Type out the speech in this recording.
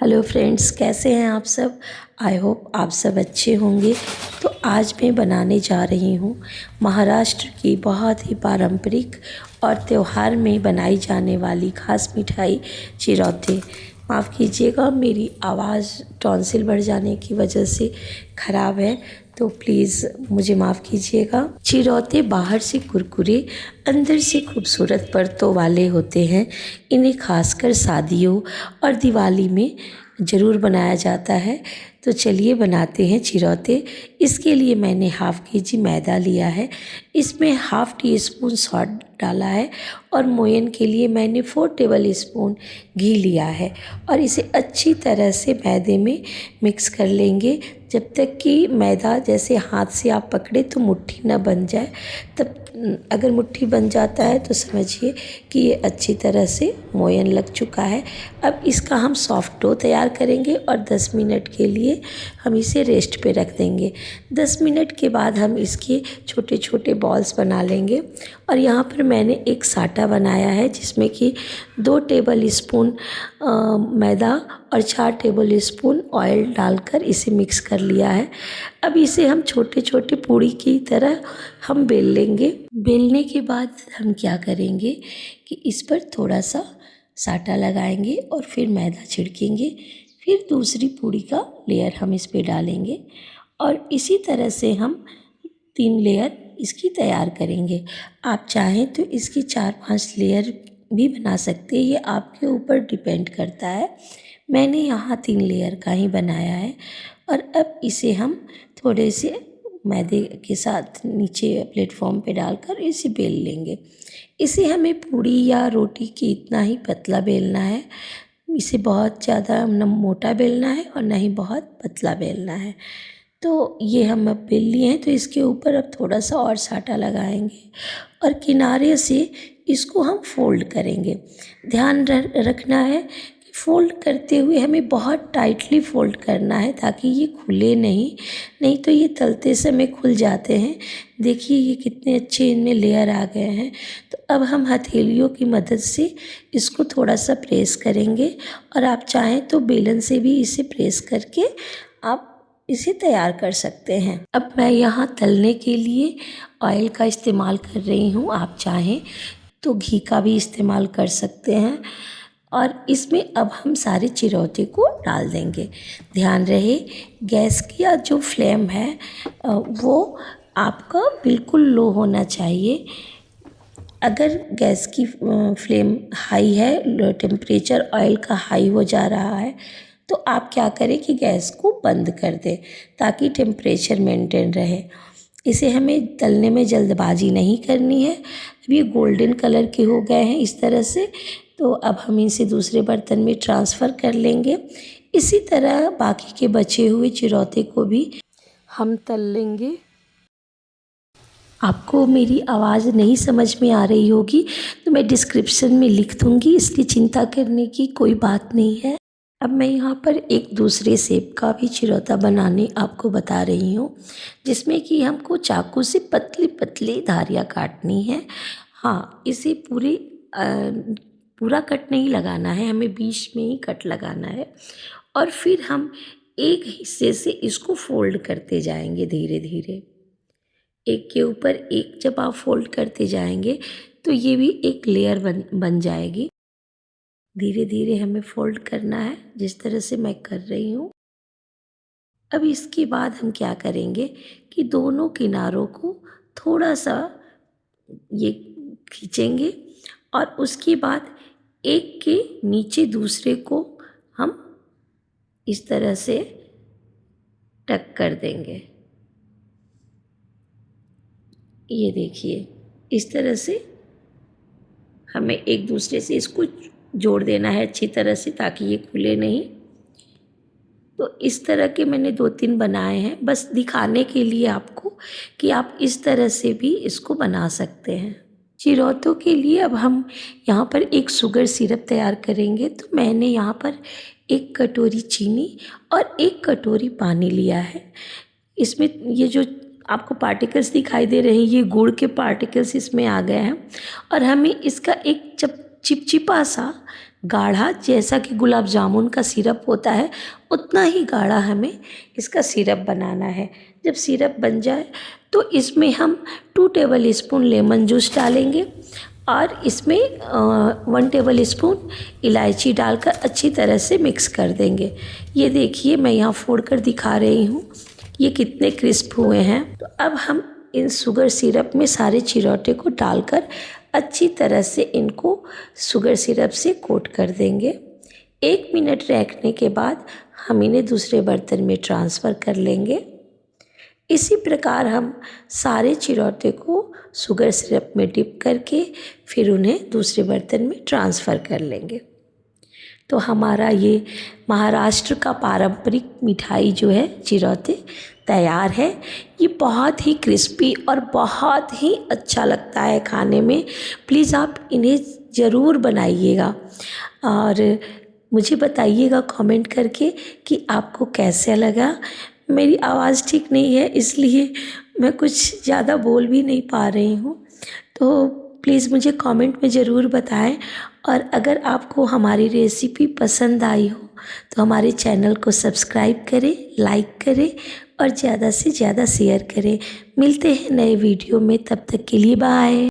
Hello friends, कैसे हैं आप सब। आई होप आप सब अच्छे होंगे। तो आज मैं बनाने जा रही हूँ महाराष्ट्र की बहुत ही पारंपरिक और त्यौहार में बनाई जाने वाली खास मिठाई चिरौते। माफ़ कीजिएगा, मेरी आवाज़ टॉन्सिल बढ़ जाने की वजह से ख़राब है, तो प्लीज़ मुझे माफ़ कीजिएगा। चिरौते बाहर से कुरकुरे, अंदर से खूबसूरत परतों वाले होते हैं। इन्हें खासकर शादियों और दिवाली में ज़रूर बनाया जाता है। तो चलिए बनाते हैं चिरौते। इसके लिए मैंने हाफ़ केजी मैदा लिया है, इसमें हाफ़ टी स्पून सॉल्ट डाला है और मोयन के लिए मैंने 4 टेबल स्पून घी लिया है और इसे अच्छी तरह से मैदे में मिक्स कर लेंगे जब तक कि मैदा जैसे हाथ से आप पकड़े तो मुट्ठी ना बन जाए। तब अगर मुट्ठी बन जाता है तो समझिए कि ये अच्छी तरह से मोयन लग चुका है। अब इसका हम सॉफ्ट डो तैयार करेंगे और 10 मिनट के लिए हम इसे रेस्ट पे रख देंगे। 10 मिनट के बाद हम इसके छोटे छोटे बॉल्स बना लेंगे और यहाँ पर मैंने एक साटा बनाया है जिसमें कि 2 टेबल स्पून मैदा और 4 टेबल स्पून ऑयल डालकर इसे मिक्स कर लिया है। अब इसे हम छोटे छोटे पूड़ी की तरह हम बेल लेंगे। बेलने के बाद हम क्या करेंगे कि इस पर थोड़ा सा साटा लगाएंगे और फिर मैदा छिड़केंगे, फिर दूसरी पूड़ी का लेयर हम इस पे डालेंगे और इसी तरह से हम 3 लेयर इसकी तैयार करेंगे। आप चाहें तो इसकी 4-5 लेयर भी बना सकते हैं, ये आपके ऊपर डिपेंड करता है। मैंने यहाँ 3 लेयर का ही बनाया है और अब इसे हम थोड़े से मैदे के साथ नीचे प्लेटफॉर्म पे डालकर इसे बेल लेंगे। इसे हमें पूड़ी या रोटी की इतना ही पतला बेलना है, इसे बहुत ज़्यादा न मोटा बेलना है और न ही बहुत पतला बेलना है। तो ये हम अब बेल लिए हैं, तो इसके ऊपर अब थोड़ा सा और साटा लगाएंगे और किनारे से इसको हम फोल्ड करेंगे। ध्यान रखना है कि फोल्ड करते हुए हमें बहुत टाइटली फोल्ड करना है ताकि ये खुले नहीं तो ये तलते समय खुल जाते हैं। देखिए ये कितने अच्छे इनमें लेयर आ गए हैं। तो अब हम हथेलियों की मदद से इसको थोड़ा सा प्रेस करेंगे और आप चाहें तो बेलन से भी इसे प्रेस करके आप इसे तैयार कर सकते हैं। अब मैं यहाँ तलने के लिए ऑयल का इस्तेमाल कर रही हूँ, आप चाहें तो घी का भी इस्तेमाल कर सकते हैं और इसमें अब हम सारे चिरौते को डाल देंगे। ध्यान रहे गैस की जो फ्लेम है वो आपका बिल्कुल लो होना चाहिए। अगर गैस की फ्लेम हाई है, टेम्परेचर ऑयल का हाई हो जा रहा है, तो आप क्या करें कि गैस को बंद कर दें ताकि टेम्परेचर मेंटेन रहे। इसे हमें तलने में जल्दबाजी नहीं करनी है। अब ये गोल्डन कलर के हो गए हैं इस तरह से, तो अब हम इसे दूसरे बर्तन में ट्रांसफ़र कर लेंगे। इसी तरह बाकी के बचे हुए चिरौते को भी हम तल लेंगे। आपको मेरी आवाज़ नहीं समझ में आ रही होगी तो मैं डिस्क्रिप्शन में लिख दूँगी, इसलिए चिंता करने की कोई बात नहीं है। अब मैं यहाँ पर एक दूसरे शेप का भी चिरौता बनाने आपको बता रही हूँ, जिसमें कि हमको चाकू से पतली पतली धारियाँ काटनी है। हाँ, इसे पूरा कट नहीं लगाना है, हमें बीच में ही कट लगाना है और फिर हम एक हिस्से से इसको फोल्ड करते जाएंगे धीरे धीरे। एक के ऊपर एक जब आप फोल्ड करते जाएंगे तो ये भी एक लेयर बन जाएगी। धीरे धीरे हमें फोल्ड करना है जिस तरह से मैं कर रही हूँ। अब इसके बाद हम क्या करेंगे कि दोनों किनारों को थोड़ा सा ये खींचेंगे और उसके बाद एक के नीचे दूसरे को हम इस तरह से टक कर देंगे। ये देखिए इस तरह से हमें एक दूसरे से इसको जोड़ देना है अच्छी तरह से ताकि ये खुले नहीं। तो इस तरह के मैंने 2-3 बनाए हैं, बस दिखाने के लिए आपको कि आप इस तरह से भी इसको बना सकते हैं। चिरौतों के लिए अब हम यहाँ पर एक शुगर सिरप तैयार करेंगे। तो मैंने यहाँ पर 1 कटोरी चीनी और 1 कटोरी पानी लिया है। इसमें ये जो आपको पार्टिकल्स दिखाई दे रहे हैं ये गुड़ के पार्टिकल्स इसमें आ गए हैं और हमें इसका एक चिपचिपा सा गाढ़ा, जैसा कि गुलाब जामुन का सिरप होता है उतना ही गाढ़ा हमें इसका सिरप बनाना है। जब सिरप बन जाए तो इसमें हम 2 टेबल स्पून लेमन जूस डालेंगे और इसमें 1 टेबल स्पून इलायची डालकर अच्छी तरह से मिक्स कर देंगे। ये देखिए मैं यहाँ फोड़ कर दिखा रही हूँ ये कितने क्रिस्प हुए हैं। तो अब हम इन शुगर सिरप में सारे चिरोटे को डालकर अच्छी तरह से इनको शुगर सिरप से कोट कर देंगे। 1 मिनट रखने के बाद हम इन्हें दूसरे बर्तन में ट्रांसफ़र कर लेंगे। इसी प्रकार हम सारे चिरोटे को शुगर सिरप में डिप करके फिर उन्हें दूसरे बर्तन में ट्रांसफ़र कर लेंगे। तो हमारा ये महाराष्ट्र का पारंपरिक मिठाई जो है चिरोटे तैयार है। ये बहुत ही क्रिस्पी और बहुत ही अच्छा लगता है खाने में। प्लीज़ आप इन्हें ज़रूर बनाइएगा और मुझे बताइएगा कमेंट करके कि आपको कैसा लगा। मेरी आवाज़ ठीक नहीं है इसलिए मैं कुछ ज़्यादा बोल भी नहीं पा रही हूँ, तो प्लीज़ मुझे कमेंट में ज़रूर बताएं। और अगर आपको हमारी रेसिपी पसंद आई हो तो हमारे चैनल को सब्सक्राइब करें, लाइक करें और ज़्यादा से ज़्यादा शेयर करें। मिलते हैं नए वीडियो में, तब तक के लिए बाय।